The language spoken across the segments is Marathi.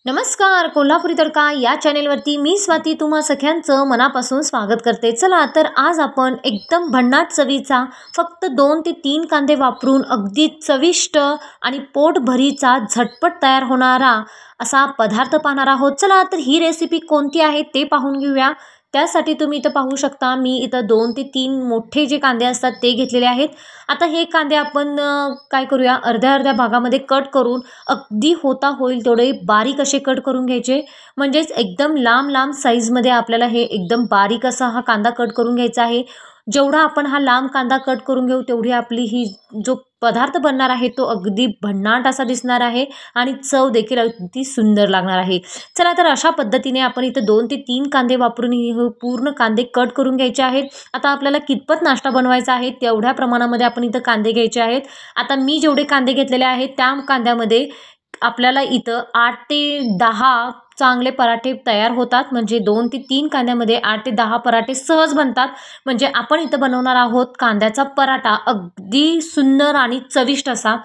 नमस्कार. कोल्हापुरी तडका या चॅनेलवरती मी स्वाती तुम्हा सगळ्यांचं मनापासून स्वागत करते. चला तर आज आपण एकदम भन्नाट चवीचा फक्त 2 ते 3 कांदे वापरून अगदी चविष्ट आणि पोटभरीचा झटपट तयार होणारा असा पदार्थ पाहणार आहोत. चला तर ही रेसिपी कोणती आहे ते पाहून घेऊया. त्यासाठी तुम्ही इथं पाहू शकता मी इथं 2 ते 3 मोठे जे कांदे असतात ते घेतलेले आहेत. आता हे कांदे आपण काय करूया, अर्ध्या अर्ध्या भागामध्ये कट करून अगदी होता होईल तेवढे बारीक असे कट करून घ्यायचे. म्हणजेच एकदम लांब लांब साईजमध्ये आपल्याला हे एकदम बारीक असा हा कांदा कट करून घ्यायचा आहे. जेवढा आपण हा लांब कांदा कट करून घेऊ तेवढी आपली ही जो पदार्थ बनणार आहे तो अगदी भन्नाट असा दिसणार आहे आणि चव देखील अगदी सुंदर लागणार आहे. चला तर अशा पद्धतीने आपण इथं 2 ते 3 कांदे वापरून हे पूर्ण कांदे कट करून घ्यायचे आहेत. आता आपल्याला कितपत नाश्ता बनवायचा आहे तेवढ्या प्रमाणामध्ये आपण इथं कांदे घ्यायचे आहेत. आता मी जेवढे कांदे घेतलेले आहेत त्या कांद्यामध्ये आपल्याला इथं 8 ते 10 चांगले पराठे तयार होतात. म्हणजे 2 ते 3 कांद्यामध्ये 8 ते 10 पराठे सहज बनतात. म्हणजे आपण इथं बनवणार आहोत कांद्याचा पराठा अगदी सुंदर आणि चविष्ट असा.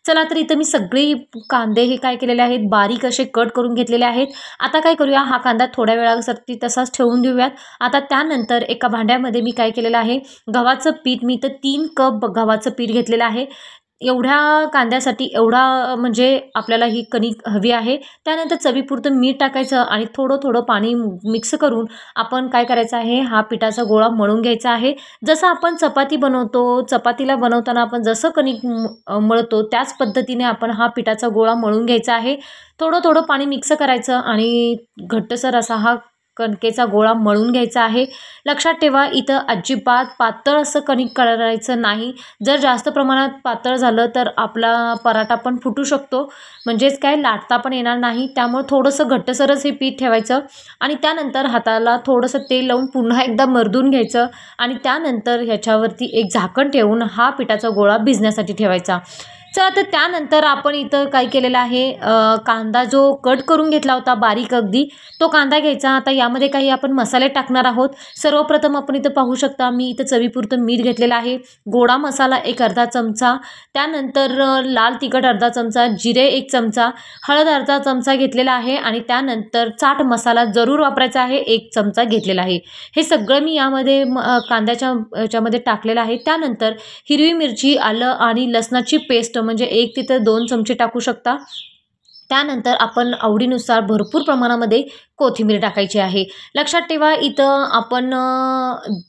चला तर इथं मी सगळे कांदे हे काय केलेले आहेत बारीक असे कट करून घेतलेले आहेत. आता काय करूया, हा कांदा थोड्या वेळासाठी तसाच ठेवून देऊयात. आता त्यानंतर एका भांड्यामध्ये मी काय केलेलं आहे, गव्हाचं पीठ मी इथं 3 कप गव्हाचं पीठ घेतलेलं आहे. एवढ्या कांद्यासाठी एवढा म्हणजे आपल्याला ही कणिक हवी आहे. त्यानंतर चवीपुरतं मीठ टाकायचं आणि थोडं थोडं पाणी मिक्स करून आपण काय करायचं आहे, हा पिठाचा गोळा मळून घ्यायचा आहे. जसं आपण चपाती बनवतो, चपातीला बनवताना आपण जसं कणिक मळतो त्याच पद्धतीने आपण हा पिठाचा गोळा मळून घ्यायचा आहे. थोडं थोडं पाणी मिक्स करायचं आणि घट्टसर असा हा कणकेचा गोळा मळून घ्यायचा आहे. लक्षात ठेवा इथं अजिबात पातळ असं कणिक करायचं नाही. जर जास्त प्रमाणात पातळ झालं तर आपला पराठा पण फुटू शकतो. म्हणजेच काय लाटता पण येणार नाही. त्यामुळे थोडंसं घट्टसरच हे पीठ ठेवायचं आणि त्यानंतर हाताला थोडंसं तेल लावून पुन्हा एकदा मर्दून घ्यायचं आणि त्यानंतर ह्याच्यावरती एक झाकण ठेवून हा पिठाचा गोळा भिजण्यासाठी ठेवायचा. चला तर त्यानंतर आपण इथं काय केलेलं आहे, कांदा जो कट करून घेतला होता बारीक अगदी तो कांदा घ्यायचा. आता यामध्ये काही आपण मसाले टाकणार आहोत. सर्वप्रथम आपण इथं पाहू शकता मी इथं चवीपुरतं मीठ घेतलेलं आहे, गोडा मसाला एक अर्धा चमचा, त्यानंतर लाल तिखट अर्धा चमचा, जिरे 1 चमचा, हळद अर्धा चमचा घेतलेला आहे आणि त्यानंतर चाट मसाला जरूर वापरायचा आहे 1 चमचा घेतलेला आहे. हे सगळं मी यामध्ये कांद्याच्या ह्याच्यामध्ये टाकलेलं आहे. त्यानंतर हिरवी मिरची, आलं आणि लसणाची पेस्ट म्हणजे 1 ते 2 चमचे टाकू शकता. त्यानंतर आपण आवडीनुसार भरपूर प्रमाणामध्ये कोथिंबीर टाकायची आहे. लक्षात ठेवा इथं आपण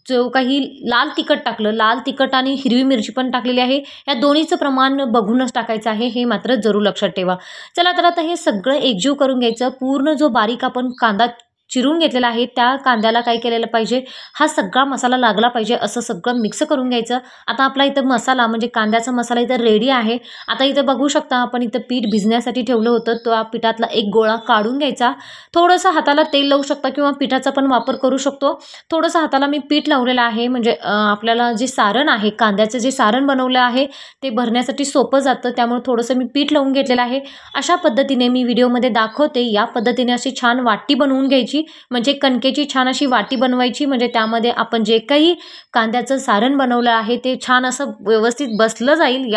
जो काही लाल तिखट टाकलं, लाल तिखट आणि हिरवी मिरची पण टाकलेली आहे, या दोन्हीचं प्रमाण बघूनच टाकायचं आहे, हे मात्र जरूर लक्षात ठेवा. चला तर आता हे सगळं एकजीव करून घ्यायचं. पूर्ण जो बारीक आपण कांदा चिरून घेतलेला आहे त्या कांद्याला काय केलेलं पाहिजे, हा सगळा मसाला लागला पाहिजे असं सगळं मिक्स करून घ्यायचं. आता आपला इथं मसाला म्हणजे कांद्याचा मसाला इथं रेडी आहे. आता इथं बघू शकता आपण इथं पीठ भिजण्यासाठी ठेवलं होतं, तो पिठातला एक गोळा काढून घ्यायचा. थोडंसं हाताला तेल लावू शकता किंवा पिठाचा पण वापर करू शकतो. थोडंसं हाताला मी पीठ लावलेलं आहे म्हणजे आपल्याला जे सारण आहे, कांद्याचं जे सारण बनवलं आहे ते भरण्यासाठी सोपं जातं. त्यामुळे थोडंसं मी पीठ लावून घेतलेलं आहे. अशा पद्धतीने मी व्हिडिओमध्ये दाखवते या पद्धतीने अशी छान वाटी बनवून घ्यायची. म्हणजे कणकेची छान अशी वाटी बनवायची. म्हणजे त्यामध्ये आपण जे काही कांद्याचं सारण बनवलं आहे ते छान असं व्यवस्थित बसलं जाईल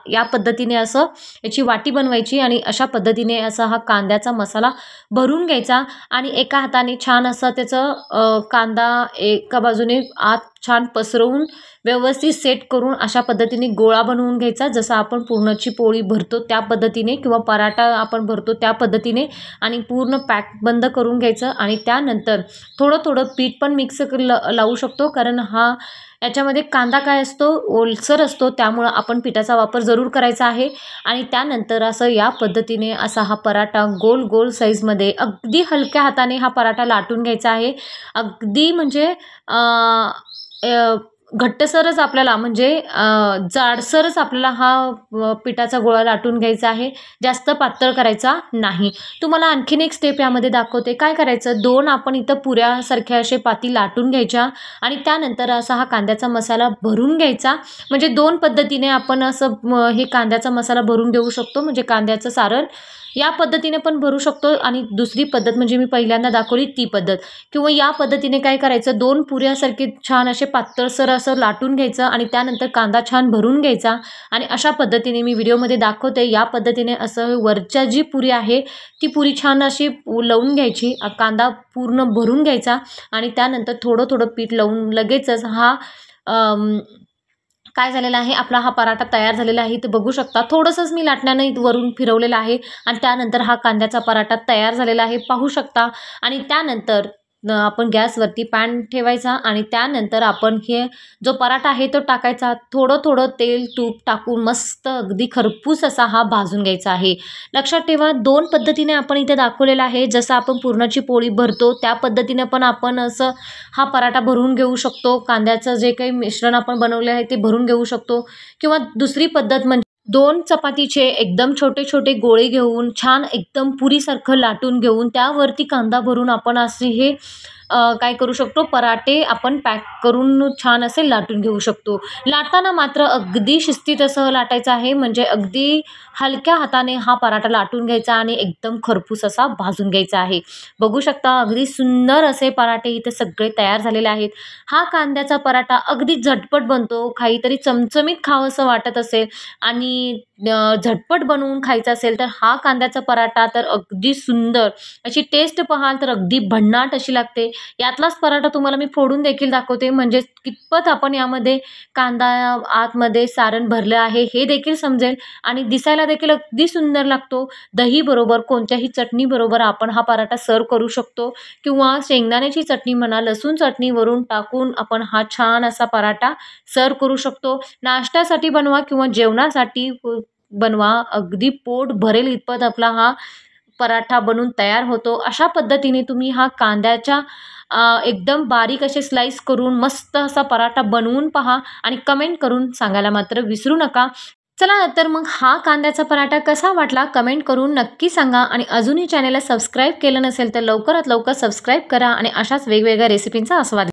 या पद्धतीने असं याची वाटी बनवायची आणि अशा पद्धतीने असा हा कांद्याचा मसाला भरून घ्यायचा आणि एका हाताने छान असं त्याचं कांदा एका बाजूने आत छान पसरवून व्यवस्थित सेट करून अशा पद्धतीने गोळा बनवून घ्यायचा. जसं आपण पूर्णाची पोळी भरतो त्या पद्धतीने किंवा पराठा आपण भरतो त्या पद्धतीने आणि पूर्ण पॅक बंद करून घ्यायचं. आणि त्यानंतर थोडं थोडं पीठ पण मिक्स लावू शकतो, कारण हा याच्यामध्ये कांदा काय असतो ओलसर असतो, त्यामुळं आपण पिठाचा वापर जरूर करायचा आहे. आणि त्यानंतर असं या पद्धतीने असा हा पराठा गोल गोल साईजमध्ये अगदी हलक्या हाताने हा पराठा लाटून घ्यायचा आहे. अगदी म्हणजे घट्टसरच आपल्याला म्हणजे जाडसरच आपल्याला हा पिठाचा गोळा लाटून घ्यायचा आहे, जास्त पातळ करायचा नाही. तुम्हाला आणखीन एक स्टेप यामध्ये दाखवते. काय करायचं, 2 आपण इथं पुऱ्यासारख्या असे पाती लाटून घ्यायच्या आणि त्यानंतर असा हा कांद्याचा मसाला भरून घ्यायचा. म्हणजे 2 पद्धतीने आपण असं हे कांद्याचा मसाला भरून देऊ शकतो. म्हणजे कांद्याचं सारण या पद्धतीने पण भरू शकतो आणि दुसरी पद्धत म्हणजे मी पहिल्यांदा दाखवली ती पद्धत, किंवा या पद्धतीने काय करायचं, 2 पुऱ्यासारखे छान असे पातळसर असं लाटून घ्यायचं आणि त्यानंतर कांदा छान भरून घ्यायचा आणि अशा पद्धतीने मी व्हिडिओमध्ये दाखवते या पद्धतीने असं वरच्या जी पुरी आहे ती पुरी छान अशी लावून घ्यायची, कांदा पूर्ण भरून घ्यायचा आणि त्यानंतर थोडं थोडं पीठ लावून लगेचच हा काय झालेला आहे, आपला हा पराठा तयार झालेला आहे. ते बघू शकता थोडंसंच मी लाटण्याने वरून फिरवलेलं आहे आणि त्यानंतर हा कांद्याचा पराठा तयार झालेला आहे पाहू शकता. आणि त्यानंतर आपण गॅसवरती पॅन ठेवायचा आणि त्यानंतर आपण हे जो पराठा आहे तो टाकायचा. थोडं थोडं तेल तूप टाकून मस्त अगदी खरपूस असा हा भाजून घ्यायचा आहे. लक्षात ठेवा 2 पद्धतीने आपण इथे दाखवलेला आहे. जसं आपण पुरणाची पोळी भरतो त्या पद्धतीने पण आपण असं हा पराठा भरून घेऊ शकतो. कांद्याचं जे काही मिश्रण आपण बनवले आहे ते भरून घेऊ शकतो, किंवा दुसरी पद्धत म्हणजे 2 चपातीचे एकदम छोटे छोटे गोळे घेऊन छान एकदम पुरीसारखं लाटून घेऊन त्यावरती कांदा भरून आपण असे हे काय करू शकतो, पराठे आपण पॅक करून छान असे लाटून घेऊ शकतो. लाटताना मात्र अगदी शिस्तीत असं लाटायचं आहे, म्हणजे अगदी हलक्या हाताने हा पराठा लाटून घ्यायचा आणि एकदम खरपूस असा भाजून घ्यायचा आहे. बघू शकता अगदी सुंदर असे पराठे इथे सगळे तयार झालेले आहेत. हा कांद्याचा पराठा अगदी झटपट बनतो, काहीतरी चमचमीत खावंसं वाटत असेल आणि झटपट बनवून खायचा असेल तर हा कांद्याचा पराठा तर अगदी सुंदर अशी टेस्ट पाहाल तर अगदी भन्नाट अशी लागते. यातलाच पराठा तुम्हाला मी फोडून देखील दाखवते, म्हणजे कितपत आपण यामध्ये कांदा आतमध्ये सारण भरलं आहे हे देखील समजेल आणि दिसायला देखील अगदी सुंदर लागतो. दही बरोबर कोणत्याही चटणी बरोबर आपण हा पराठा सर्व करू शकतो, किंवा शेंगदाण्याची चटणी म्हणा, लसूण चटणी वरून टाकून आपण हा छान असा पराठा सर्व करू शकतो. नाश्त्यासाठी बनवा किंवा जेवणासाठी बनवा, अगदी पोट भरेल इतपत आपला हा पराठा बनून तयार होतो. अशा पद्धतीने तुम्ही हा कांद्याच्या एकदम बारीक असे स्लाइस करून मस्त असा पराठा बनवून पहा आणि कमेंट करून सांगायला मात्र विसरू नका. चला तर मग हा कांद्याचा पराठा कसा वाटला कमेंट करून नक्की सांगा आणि अजूनही चॅनलला सबस्क्राईब केलं नसेल तर लवकरात लवकर सबस्क्राईब करा आणि अशाच वेगवेगळ्या रेसिपींचा आस्वाद